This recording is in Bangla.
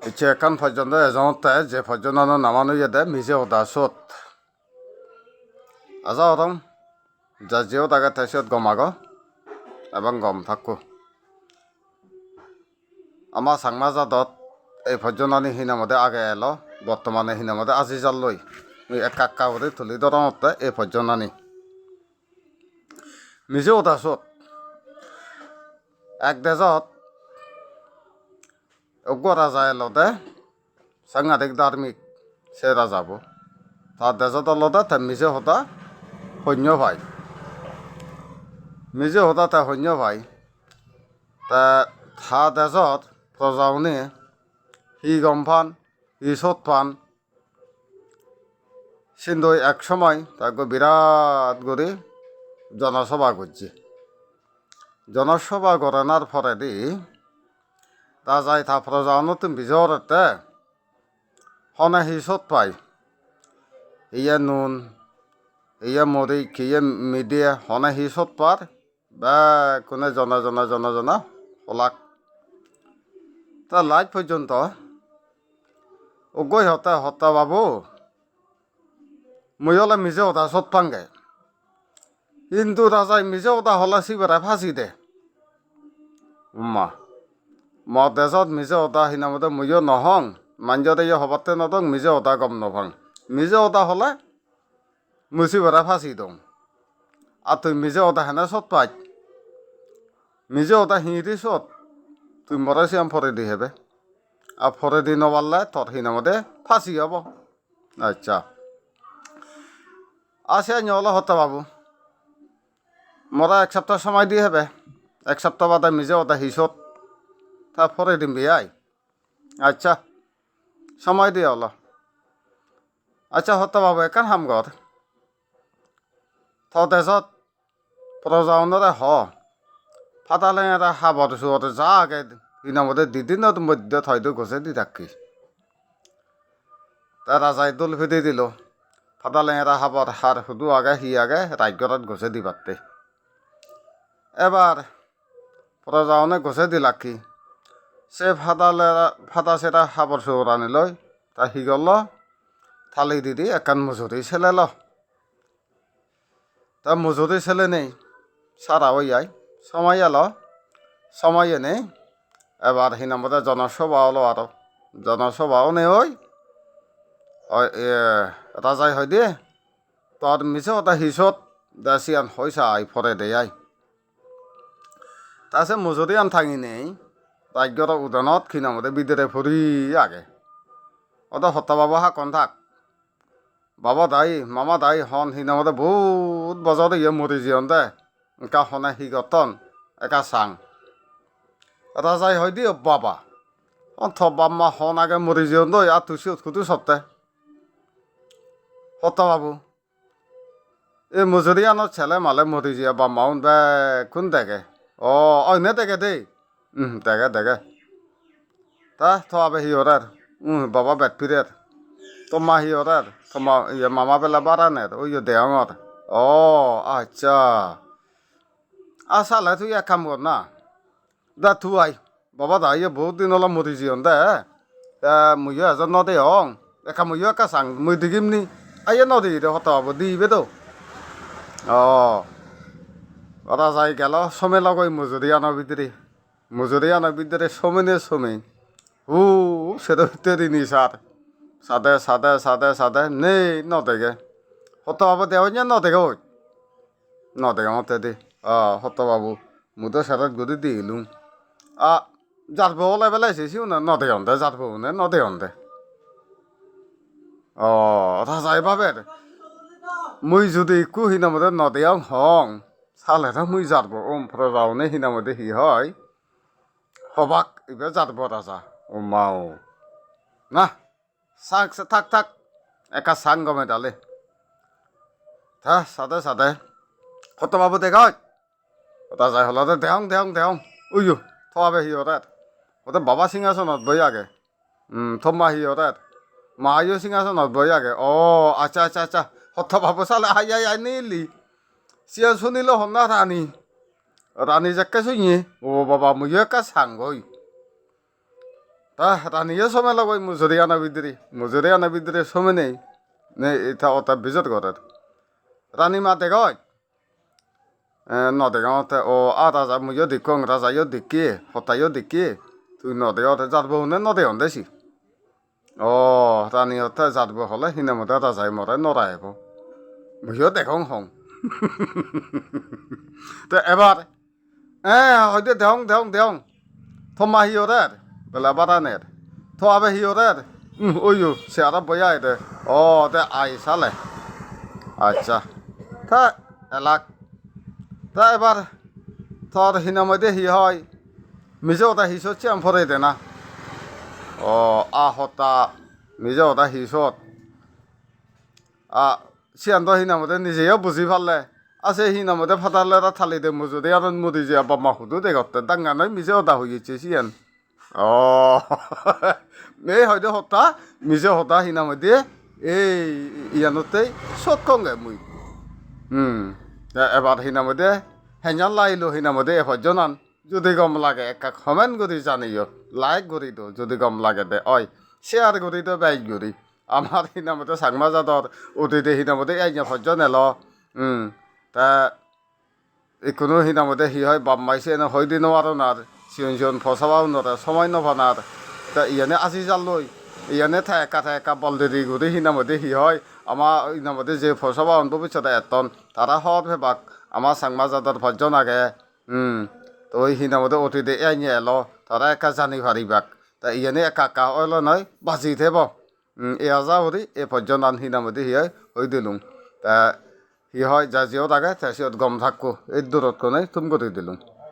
ইচ্ছে এখন পর্যন্ত এজনতে যে পর্যন্ত নামানো ইয়ে মিজে ওদা সত আজা ওরম যা যেও তাকে তাইছত গমাগ এবং গম থাকো আমার সাংমা জাদত এই পর্যন্ত হিনামতে আগে এলো বর্তমানে হিনামতে আজি জাল লই এক কাক্কা করে তুলি দরমতে এই পর্যন্ত মিজে ওদা সত এক দেশত অজ্ঞ রাজা এলতে সাংঘাতিক ধার্মিক সে রাজাব তার দেশত অলতে তার মিজে হতা সৈন্য ভাই মিজে হতা তা সৈন্য ভাই তা থা দেশত প্রজাউনি হি গম ফান হি সত ফান কিন্তু এক সময় তাকে বিরাট করে জনসভা করছে জনসভা করানোর পরেদি তা যাই থা প্রজাউনি তুমি বিজয়তে হনে হি সত পাই ইয়ে নুন ইয়ে মরি কিয়ে মিডিয়া হনে হি সত পার বা কোনে জনা হলাক তা লাইট পর্যন্ত ওগৈ হতা বাবু মই হলে মিজে ওটা সত পাঙ্গে কিন্তু রাজাই মিজে ওটা হলে সিবারে ফাঁসি দে ম দেশত মিজে ওটা সিনামতে মইও নহং মাঞ্জতে ইয়ে হবাতে নদং মিজে ওটা গম নভাং মিজে ওটা হলে মুসিবারে ফাঁসি দং আর তুই মিজে ওটা হেনে সত পাই মিজে ওটা হিঁড়ি সত তুই মরে সিয়াম ফরে দি হেবে আর ফরে দি নবারলে তোর হিনামতে ফাঁসি হব আচ্ছা আসে নিয়লে হতে বাবু মরা এক সপ্তাহ সময় দিয়ে হেবে এক সপ্তাহ বাদে মিজে ওটা হিসত তা ফরে দিম বিয়াই আচ্ছা সময় দিয়ে হলো আচ্ছা হতে বাবু একান হামগর থ দেশত প্রজাউনরে ফাটালে এটা হাবর সুবরে যা আগে ইনামতে দিদিনত মধ্যে থয়তো গছে দি থাকি তা রাজাই দোল ফেদে দিল ফাটালে এটা হাবর হার শুধু আগে হি আগে রাজ্যত গছে দি পারতে এবার প্রজাউনে গছে দিলাকি সে ফাটা সেটা হাবর সুবর আনি লয় তা হি গল থালি দিদি একান মজুরি ছেলে ল তা মজুরি ছেলে নেই সারা ওই আই সময় এলো সময় এনে এবার হিনামতে জনসভা হলো আরো জনসভাও নেই ওই রাজাই হয় দিয়ে তোর মিছে ওটা হিসত দেশিয়ান হয়েছে আই ফরে দে আই তাছে মজুরি আন থাঙি নেই রাজ্যর উদানত খিনামতে বিদেরে ফুরি আগে ওটা হত্যা বাবা হা কন থাক বাবা দাই মামা দাই হন হিনামতে বহুত বছর ইয়ে মরি জিয়ন দে একা হনে হি গতন একা চাং রাজাই হয় দিয়ে বাবা থ বাম্মা হন আগে মরি জিয়ন দই আর তুসি উৎকুতু সত্তে হত্যা বাবু এ মজুরি আনত ছেলে মালে মরি জিয়া বাম্মা উন বে কোন দেখে অন্য দেখে দেই দেখে তা থবে হি ওরার বাবা বেট ফিরের তোমা হি ওরার তোমা ইয়ে মামা বেলা বারানের ওই দেহর আচ্ছা আসালে তুই এক কাম কর না দা থু আই বাবা দা ইয়ে বহুত দিন হলো মরি জিয়ন দে মুইও এজন নদে হং একা মুইও একা চাং মুই দিকিম নি আইয়ে নদী দে হত হব দিবে তো ওরা যাই গেল সমে লগই মজুরি আনার ভিতরে সমেন সেটা ভিতরে নি সাদে নেই নদেগে হত বাবু দেওয়া নদেগে ওই নদেগে মতে দি হত বাবু মু তো সেটা গদি দিলুম জারবো ওলাই বেলা এসেছিও না নদে অন্ধে জারবো নে নদে অন্ধে রাজাই ভাবের মুই যদি একু হিনামতে নদেয়াং হং সালেরা মুই জারবো প্রজাউনে হিনামতে হি হয় হবাক এবার জারবো রাজা মাও না সাং থাক একা সাং গমে ডালে সাদে হত বাবু দেখা রাজাই হলতে দেহং উইও থবে হি ওরার ওদের বাবা সিংহাসনত বই আগে থম্মা হি ওরার মাইও সিংহাসনত বই আগে আচ্ছা হত বাবু চালে আই নিলি সিয়া শুনিল হন্না রানী যাকে শুনিয়ে বাবা মুইও একা সাংগই তা রানিয়ে সমে লগই মজুরি আনা বিদ্রি সমে নেই নে এটা ওটা বিজত করে রানী মা দেখায় নদেগাঁৱতে আ ৰাজা ময়ো দেখোঁ ৰাজায়ো দেখি হতায়ো দেখি তুই নদেগাঁৱতে যাদব শুনে নদেগাঁৱত দেছি ৰাণীহঁতে যাদব হ'লে সিনেমতে ৰাজাই মৰে নৰাই হ'ব ময়ো দেখোঁ হওঁ তো এবাৰ হয়তো দেওঁ থমা হিয়রের বেলা বারানের থো আবে হিয়রের ওইও সে আর বইয়া দে তে আই সালে আচ্ছা তা এলাক তা এবার তোর হিনামধ্যে হি হয় মিজে ওটা হিসচ্ছে আম ফরে দে না হতা মিজে ওটা হিসত সিয়ান্ত হিনামধ্যে নিজেও বুঝি পারলে আছে হিনামধ্যে ফাটালে থালি দে মুজুদে আর মুদি যে বাবা হুদু দে গতে দাঙ্গানাই মিজে ওটা হয়ে গেছে সিয়ান এই হয়তো হতা মিজে হতা হিনামধ্যে এই ইয়ানতেই চট কংগে মুই এবার হিনামধ্যে হেঞ্জান লাইলো হিনামধ্যে এফজনান যদি গম লাগে একা কমেন্ট করি জানিও লাইক করি দো যদি গম লাগে দে শেয়ার করি দো বাইক করি আমার হিনামধ্যে সাংমা জাদর উঠিতে হিনামধ্যে এই ফজন এল তা কোনো হিনামধ্যে হি হয় বাম্মাইছে এনে হয় দিন আর নার সিয়ন ফসাবাও নরে সময় নভানার তা ইয়ানে আজি জালই ইয়ানে থাকা বলদেরি ঘুরি হিনামধ্যে হি হয় আমার হিনামধ্যে যে ফসাবা ভবিষ্যতে এতন তারা হব হেবাক আমার সাংমা জাদর ভজন আগে তো ওই হিনামধ্যে অতীতে এনে এলো তারা একা জানি পারিবাক তা ইয়ানে একা অইল নয় বাজি থেব এয়া হরি এ ভজন আন হিনামধ্যে হি হয় হই দিলুম তা হি হয় যা জিও থাকে সিয়ত গম থাকো এই দূরত কোনে তুম করে দিলুম